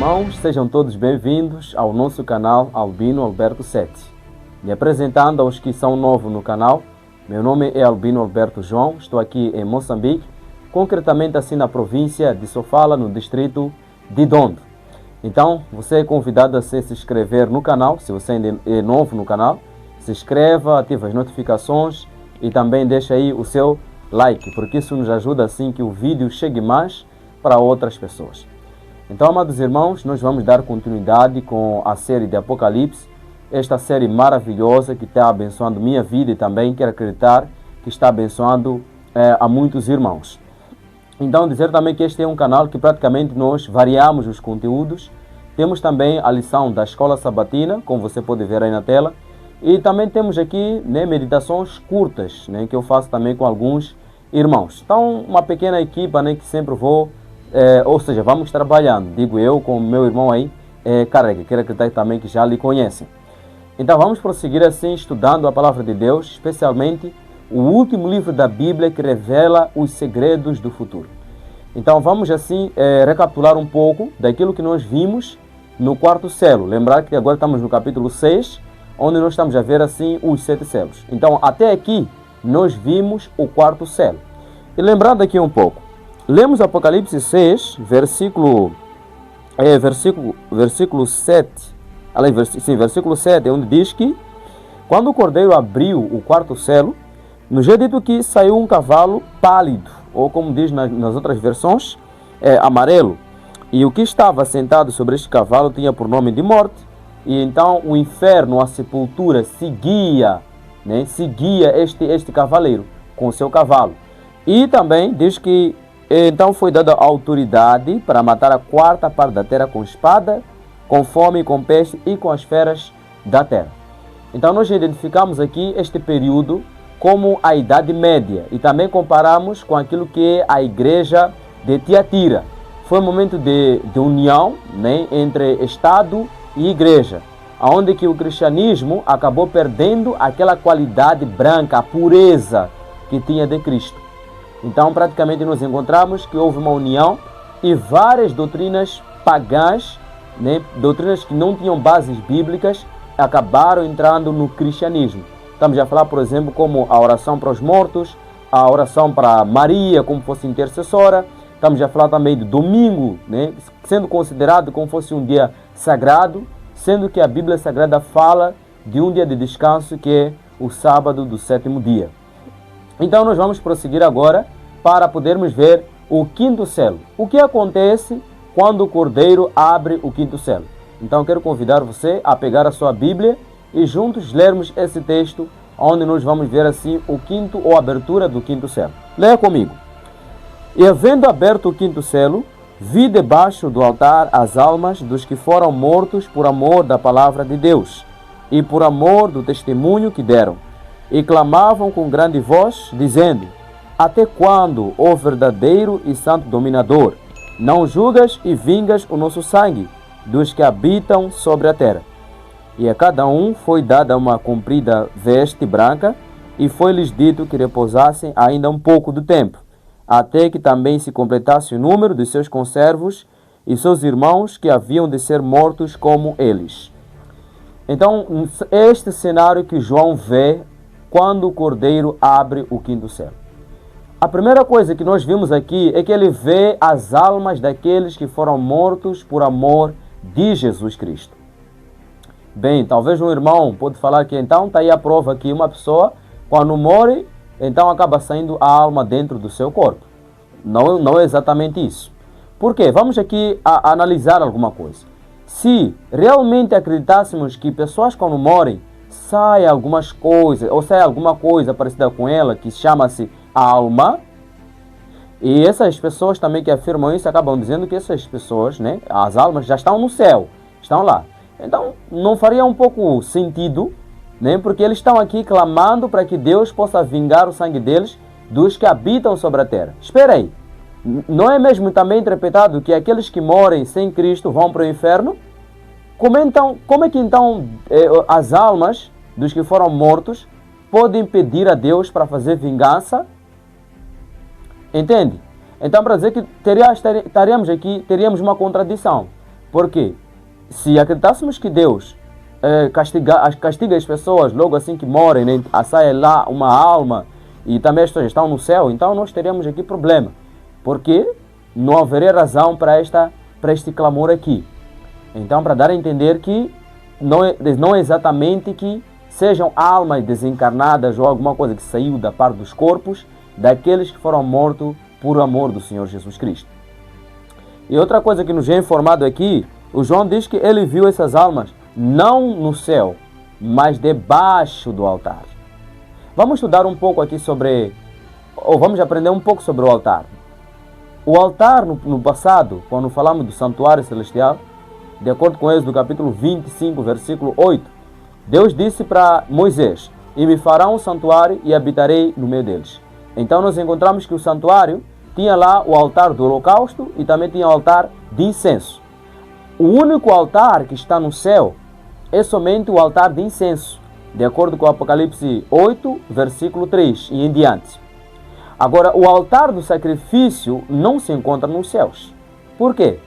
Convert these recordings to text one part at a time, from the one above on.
irmãos, sejam todos bem-vindos ao nosso canal Albino Alberto 7. Me apresentando aos que são novos no canal, meu nome é Albino Alberto João, estou aqui em Moçambique, concretamente assim na província de Sofala, no distrito de Dondo. Então, você é convidado a se inscrever no canal, se você ainda é novo no canal, se inscreva, ative as notificações e também deixa aí o seu like, porque isso nos ajuda assim que o vídeo chegue mais para outras pessoas. Então, amados irmãos, nós vamos dar continuidade com a série de Apocalipse, esta série maravilhosa que está abençoando minha vida e também quero acreditar que está abençoando a muitos irmãos. Então, dizer também que este é um canal que praticamente nós variamos os conteúdos. Temos também a lição da Escola Sabatina, como você pode ver aí na tela. E também temos aqui meditações curtas, que eu faço também com alguns irmãos. Então, uma pequena equipa que sempre vou... ou seja, vamos trabalhando, digo eu, com o meu irmão aí, Carrega, quero acreditar também que já lhe conhecem. Então vamos prosseguir assim, estudando a Palavra de Deus, especialmente o último livro da Bíblia que revela os segredos do futuro. Então vamos assim, recapitular um pouco daquilo que nós vimos no quarto selo. Lembrar que agora estamos no capítulo 6, onde nós estamos a ver assim os 7 selos. Então até aqui nós vimos o quarto selo. E lembrando aqui um pouco, lemos Apocalipse 6, versículo 7, versículo 7, onde diz que quando o cordeiro abriu o quarto selo, nos é dito que saiu um cavalo pálido, ou como diz nas outras versões, amarelo. E o que estava sentado sobre este cavalo tinha por nome de Morte, e então o inferno, a sepultura, seguia este cavaleiro com o seu cavalo. E também diz que então foi dada autoridade para matar a quarta parte da terra com espada, com fome, com peste e com as feras da terra. Então nós identificamos aqui este período como a Idade Média e também comparamos com aquilo que é a igreja de Tiatira. Foi um momento de união entre Estado e igreja, onde que o cristianismo acabou perdendo aquela qualidade branca, a pureza que tinha de Cristo. Então, praticamente, nós encontramos que houve uma união e várias doutrinas pagãs, doutrinas que não tinham bases bíblicas, acabaram entrando no cristianismo. Estamos a falar, por exemplo, como a oração para os mortos, a oração para Maria, como fosse intercessora. Estamos a falar também do domingo, sendo considerado como fosse um dia sagrado, sendo que a Bíblia Sagrada fala de um dia de descanso, que é o sábado do 7º dia. Então nós vamos prosseguir agora para podermos ver o quinto selo. O que acontece quando o cordeiro abre o quinto selo? Então quero convidar você a pegar a sua Bíblia e juntos lermos esse texto, onde nós vamos ver assim o quinto ou a abertura do quinto selo. Leia comigo. E havendo aberto o quinto selo, vi debaixo do altar as almas dos que foram mortos por amor da palavra de Deus e por amor do testemunho que deram. E clamavam com grande voz, dizendo: até quando, ó verdadeiro e santo dominador, não julgas e vingas o nosso sangue dos que habitam sobre a terra? E a cada um foi dada uma comprida veste branca, e foi-lhes dito que repousassem ainda um pouco do tempo, até que também se completasse o número dos seus conservos e seus irmãos que haviam de ser mortos como eles. Então, este cenário que João vê quando o cordeiro abre o quinto selo. A primeira coisa que nós vimos aqui é que ele vê as almas daqueles que foram mortos por amor de Jesus Cristo. Bem, talvez um irmão pode falar que então está aí a prova que uma pessoa, quando morre, então acaba saindo a alma dentro do seu corpo. Não é exatamente isso. Por quê? Vamos aqui a analisar alguma coisa. Se realmente acreditássemos que pessoas quando morrem, sai algumas coisas, ou sai alguma coisa parecida com ela, que chama-se alma, e essas pessoas também que afirmam isso, acabam dizendo que essas pessoas, as almas já estão no céu, estão lá. Então, não faria um pouco sentido, porque eles estão aqui clamando para que Deus possa vingar o sangue deles dos que habitam sobre a terra. Espera aí, não é mesmo também interpretado que aqueles que morrem sem Cristo vão para o inferno? Como é que então as almas dos que foram mortos podem pedir a Deus para fazer vingança? Entende? Então, para dizer que teríamos uma contradição. Por quê? Se acreditássemos que Deus castiga as pessoas logo assim que morrem, né? Sai lá uma alma e também as pessoas estão no céu, então nós teríamos aqui problema. Porque não haveria razão para este clamor aqui. Então, para dar a entender que não é exatamente que sejam almas desencarnadas ou alguma coisa que saiu da parte dos corpos daqueles que foram mortos por amor do Senhor Jesus Cristo. E outra coisa que nos é informado aqui, o João diz que ele viu essas almas não no céu, mas debaixo do altar. Vamos estudar um pouco aqui vamos aprender um pouco sobre o altar. O altar no passado, quando falamos do santuário celestial, de acordo com Êxodo capítulo 25, versículo 8, Deus disse para Moisés: e me farão um santuário e habitarei no meio deles. Então nós encontramos que o santuário tinha lá o altar do holocausto e também tinha o altar de incenso. O único altar que está no céu é somente o altar de incenso, de acordo com Apocalipse 8, versículo 3 e em diante. Agora, o altar do sacrifício não se encontra nos céus. Por quê?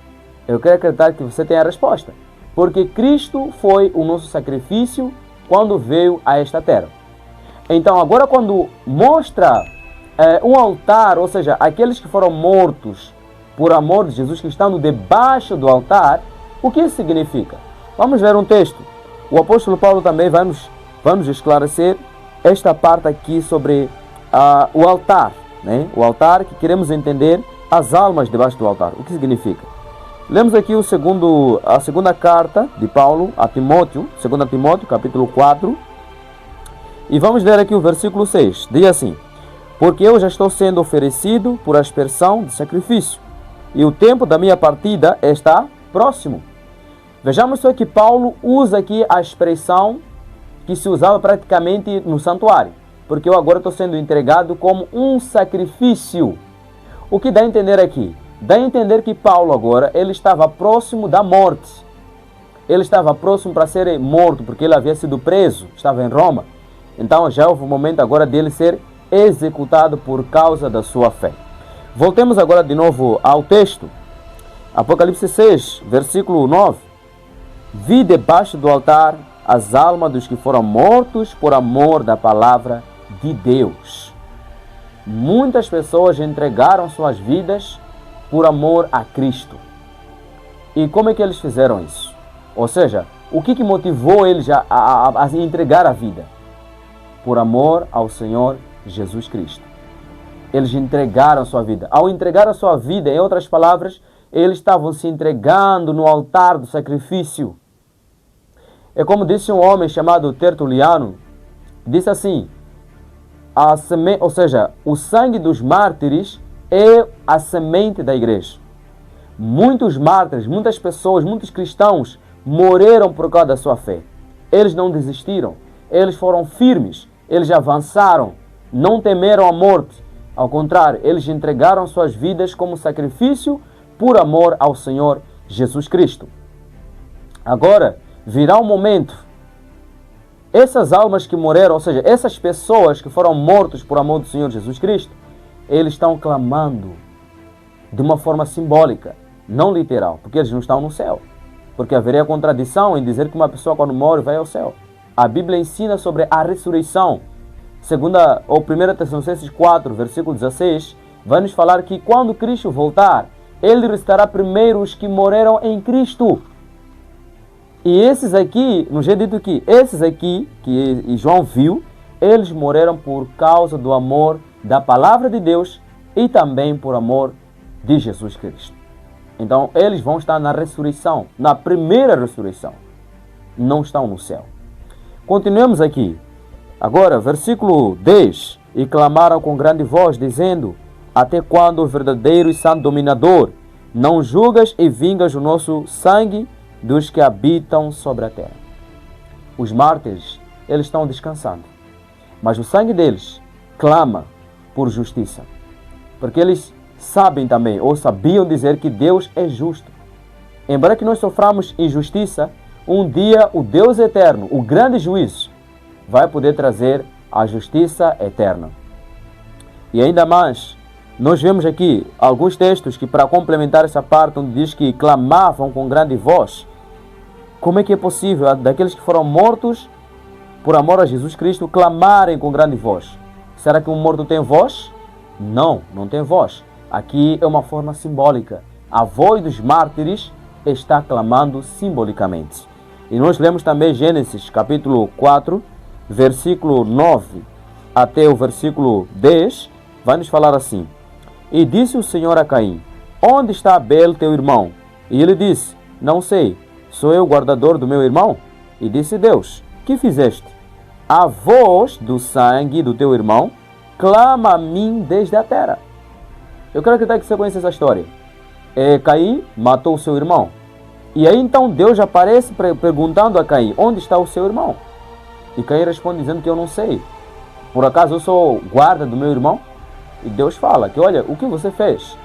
Eu quero acreditar que você tem a resposta. Porque Cristo foi o nosso sacrifício quando veio a esta terra. Então, agora quando mostra um altar, ou seja, aqueles que foram mortos por amor de Jesus, que estão debaixo do altar, o que isso significa? Vamos ver um texto. O apóstolo Paulo também vai nos esclarecer esta parte aqui sobre o altar, né? O altar, que queremos entender as almas debaixo do altar. O que significa? Lemos aqui a segunda carta de Paulo a Timóteo, 2 Timóteo, capítulo 4. E vamos ler aqui o versículo 6. Diz assim: porque eu já estou sendo oferecido por aspersão de sacrifício, e o tempo da minha partida está próximo. Vejamos só que Paulo usa aqui a expressão que se usava praticamente no santuário. Porque eu agora estou sendo entregado como um sacrifício. O que dá a entender aqui? Dá a entender que Paulo agora, ele estava próximo da morte. Ele estava próximo para ser morto, porque ele havia sido preso, estava em Roma. Então já houve o momento agora dele ser executado por causa da sua fé. Voltemos agora de novo ao texto. Apocalipse 6, versículo 9. Vi debaixo do altar as almas dos que foram mortos por amor da palavra de Deus. Muitas pessoas entregaram suas vidas por amor a Cristo. E como é que eles fizeram isso? Ou seja, o que motivou eles a entregar a vida? Por amor ao Senhor Jesus Cristo. Eles entregaram sua vida. Ao entregar a sua vida, em outras palavras, eles estavam se entregando no altar do sacrifício. É como disse um homem chamado Tertuliano, disse assim: ou seja, o sangue dos mártires é a semente da igreja. Muitos mártires, muitas pessoas, muitos cristãos morreram por causa da sua fé. Eles não desistiram, eles foram firmes, eles avançaram, não temeram a morte. Ao contrário, eles entregaram suas vidas como sacrifício por amor ao Senhor Jesus Cristo. Agora, virá um momento, essas almas que morreram, ou seja, essas pessoas que foram mortas por amor do Senhor Jesus Cristo, eles estão clamando de uma forma simbólica, não literal, porque eles não estão no céu. Porque haveria contradição em dizer que uma pessoa quando morre vai ao céu. A Bíblia ensina sobre a ressurreição. 1 Tessalonicenses 4, versículo 16, vai nos falar que quando Cristo voltar, Ele ressuscitará primeiro os que morreram em Cristo. E esses aqui, nos é dito que esses aqui, que João viu, eles morreram por causa do amor da palavra de Deus e também por amor de Jesus Cristo. Então, eles vão estar na ressurreição, na primeira ressurreição. Não estão no céu. Continuemos aqui. Agora, versículo 10. E clamaram com grande voz, dizendo: até quando, verdadeiro e santo dominador, não julgas e vingas o nosso sangue dos que habitam sobre a terra? Os mártires, eles estão descansando. Mas o sangue deles clama por justiça. Porque eles sabem também, ou sabiam dizer que Deus é justo. Embora que nós soframos injustiça, um dia o Deus eterno, o grande juiz, vai poder trazer a justiça eterna. E ainda mais, Nós vemos aqui alguns textos que, para complementar essa parte, onde diz que clamavam com grande voz. Como é que é possível daqueles que foram mortos por amor a Jesus Cristo clamarem com grande voz? Será que um morto tem voz? Não, não tem voz. Aqui é uma forma simbólica. A voz dos mártires está clamando simbolicamente. E nós lemos também Gênesis capítulo 4, versículo 9 até o versículo 10, vai nos falar assim: E disse o Senhor a Caim: Onde está Abel, teu irmão? E ele disse: Não sei, sou eu o guardador do meu irmão? E disse Deus: Que fizeste? A voz do sangue do teu irmão clama a mim desde a terra. Eu quero acreditar que você conhece essa história. Caim matou o seu irmão. E aí então Deus aparece perguntando a Caim: Onde está o seu irmão? E Caim responde dizendo que eu não sei. Por acaso eu sou guarda do meu irmão? E Deus fala que, olha, o que você fez?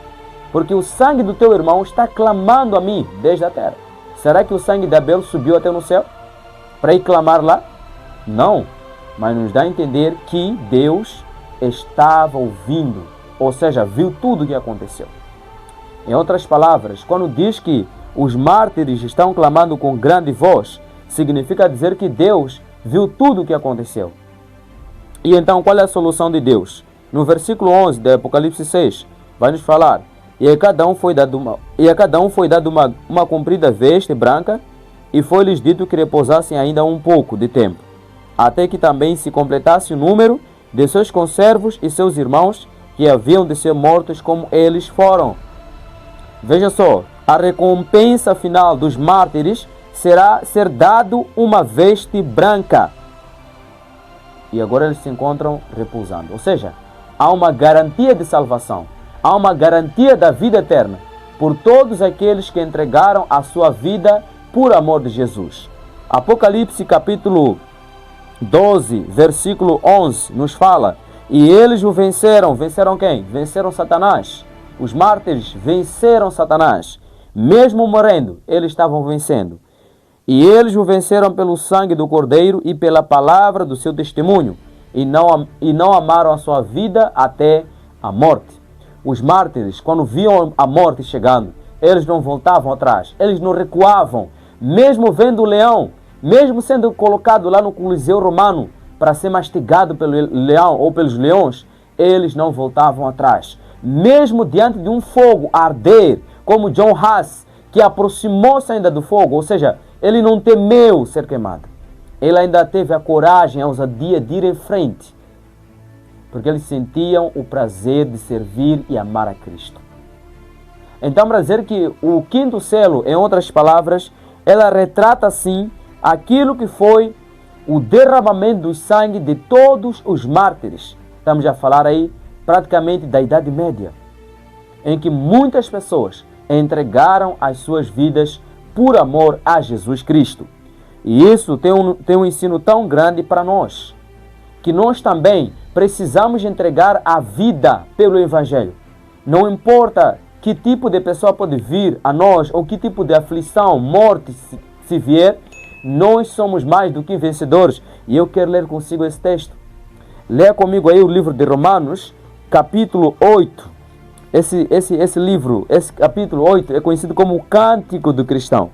Porque o sangue do teu irmão está clamando a mim desde a terra. Será que o sangue de Abel subiu até no céu para ir clamar lá? Não, mas nos dá a entender que Deus estava ouvindo, ou seja, viu tudo o que aconteceu. Em outras palavras, quando diz que os mártires estão clamando com grande voz, significa dizer que Deus viu tudo o que aconteceu. E então, qual é a solução de Deus? No versículo 11 de Apocalipse 6, vai nos falar: E a cada um foi dado uma comprida veste branca, e foi-lhes dito que repousassem ainda um pouco de tempo, até que também se completasse o número de seus conservos e seus irmãos, que haviam de ser mortos como eles foram. Veja só, a recompensa final dos mártires será ser dado uma veste branca. E agora eles se encontram repousando. Ou seja, há uma garantia de salvação. Há uma garantia da vida eterna por todos aqueles que entregaram a sua vida por amor de Jesus. Apocalipse capítulo 12, versículo 11 nos fala: E eles o venceram. Venceram quem? Venceram Satanás. Os mártires venceram Satanás. Mesmo morrendo, eles estavam vencendo. E eles o venceram pelo sangue do Cordeiro e pela palavra do seu testemunho, e não amaram a sua vida até a morte. Os mártires, quando viam a morte chegando, eles não voltavam atrás, eles não recuavam. Mesmo vendo o leão, mesmo sendo colocado lá no Coliseu Romano para ser mastigado pelo leão ou pelos leões, eles não voltavam atrás. Mesmo diante de um fogo a arder, como John Huss, que aproximou-se ainda do fogo, ou seja, ele não temeu ser queimado. Ele ainda teve a coragem, a ousadia de ir em frente, porque eles sentiam o prazer de servir e amar a Cristo. Então, para dizer que o quinto selo, em outras palavras, ela retrata, sim, aquilo que foi o derramamento do sangue de todos os mártires. Estamos a falar aí praticamente da Idade Média, em que muitas pessoas entregaram as suas vidas por amor a Jesus Cristo. E isso tem um ensino tão grande para nós, que nós também precisamos entregar a vida pelo Evangelho. Não importa que tipo de pessoa pode vir a nós, ou que tipo de aflição, morte se vier, nós somos mais do que vencedores. E eu quero ler consigo esse texto. Leia comigo aí o livro de Romanos, capítulo 8. Esse livro, esse capítulo 8 é conhecido como o Cântico do Cristão.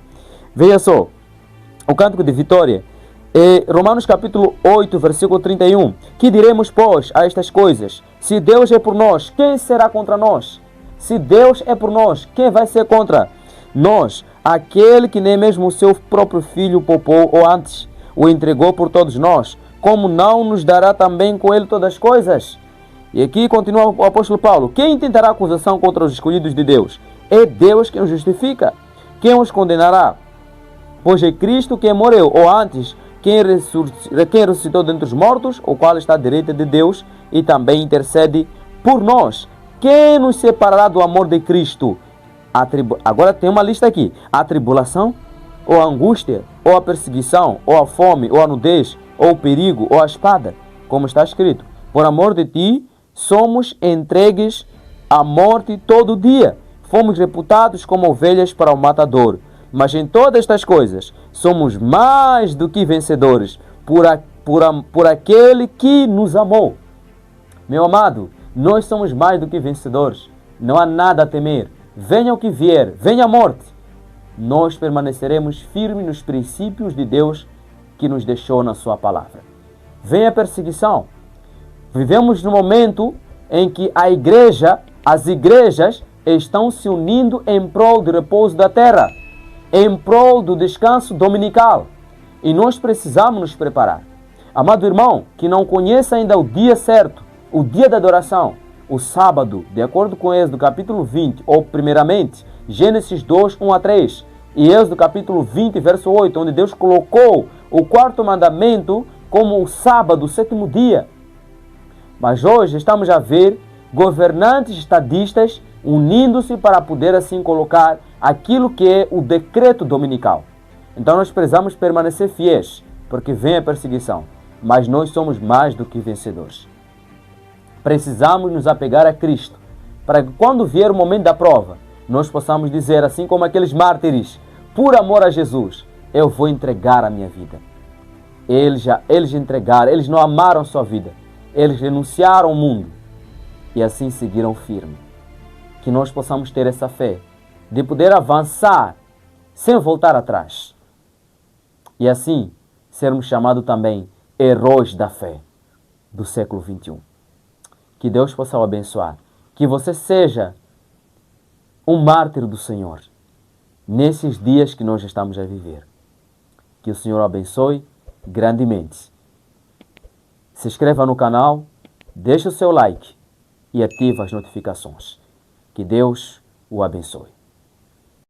Veja só, o Cântico de Vitória. Romanos capítulo 8, versículo 31. Que diremos, pois, a estas coisas? Se Deus é por nós, quem será contra nós? Se Deus é por nós, quem vai ser contra nós? Aquele que nem mesmo o seu próprio Filho poupou, ou antes o entregou por todos nós, como não nos dará também com ele todas as coisas? E aqui continua o apóstolo Paulo: quem tentará acusação contra os escolhidos de Deus? É Deus quem os justifica. Quem os condenará? Pois é Cristo quem morreu, ou antes, quem ressuscitou dentre os mortos, o qual está à direita de Deus e também intercede por nós. Quem nos separará do amor de Cristo? Agora tem uma lista aqui: a tribulação, ou a angústia, ou a perseguição, ou a fome, ou a nudez, ou o perigo, ou a espada, como está escrito: por amor de ti, somos entregues à morte todo dia. Fomos reputados como ovelhas para o matador. Mas em todas estas coisas, somos mais do que vencedores por aquele que nos amou. Meu amado, Nós somos mais do que vencedores. Não há nada a temer. Venha o que vier, venha a morte. Nós permaneceremos firmes nos princípios de Deus que nos deixou na sua palavra. Venha a perseguição. Vivemos no momento em que as igrejas estão se unindo em prol do repouso da terra, em prol do descanso dominical. E nós precisamos nos preparar. Amado irmão, que não conhece ainda o dia certo, o dia da adoração, o sábado, de acordo com Êxodo capítulo 20, ou primeiramente, Gênesis 2, 1 a 3, e Êxodo capítulo 20, verso 8, onde Deus colocou o quarto mandamento como o sábado, o sétimo dia. Mas hoje estamos a ver governantes estadistas unindo-se para poder assim colocar aquilo que é o decreto dominical. Então nós precisamos permanecer fiéis, porque vem a perseguição, mas nós somos mais do que vencedores. Precisamos nos apegar a Cristo, para que quando vier o momento da prova, nós possamos dizer, assim como aqueles mártires, por amor a Jesus, eu vou entregar a minha vida. Eles entregaram, eles não amaram sua vida, eles renunciaram ao mundo e assim seguiram firme. Que nós possamos ter essa fé de poder avançar sem voltar atrás. E assim sermos chamados também heróis da fé do século XXI. Que Deus possa o abençoar. Que você seja um mártir do Senhor nesses dias que nós estamos a viver. Que o Senhor o abençoe grandemente. Se inscreva no canal, deixe o seu like e ative as notificações. Que Deus o abençoe.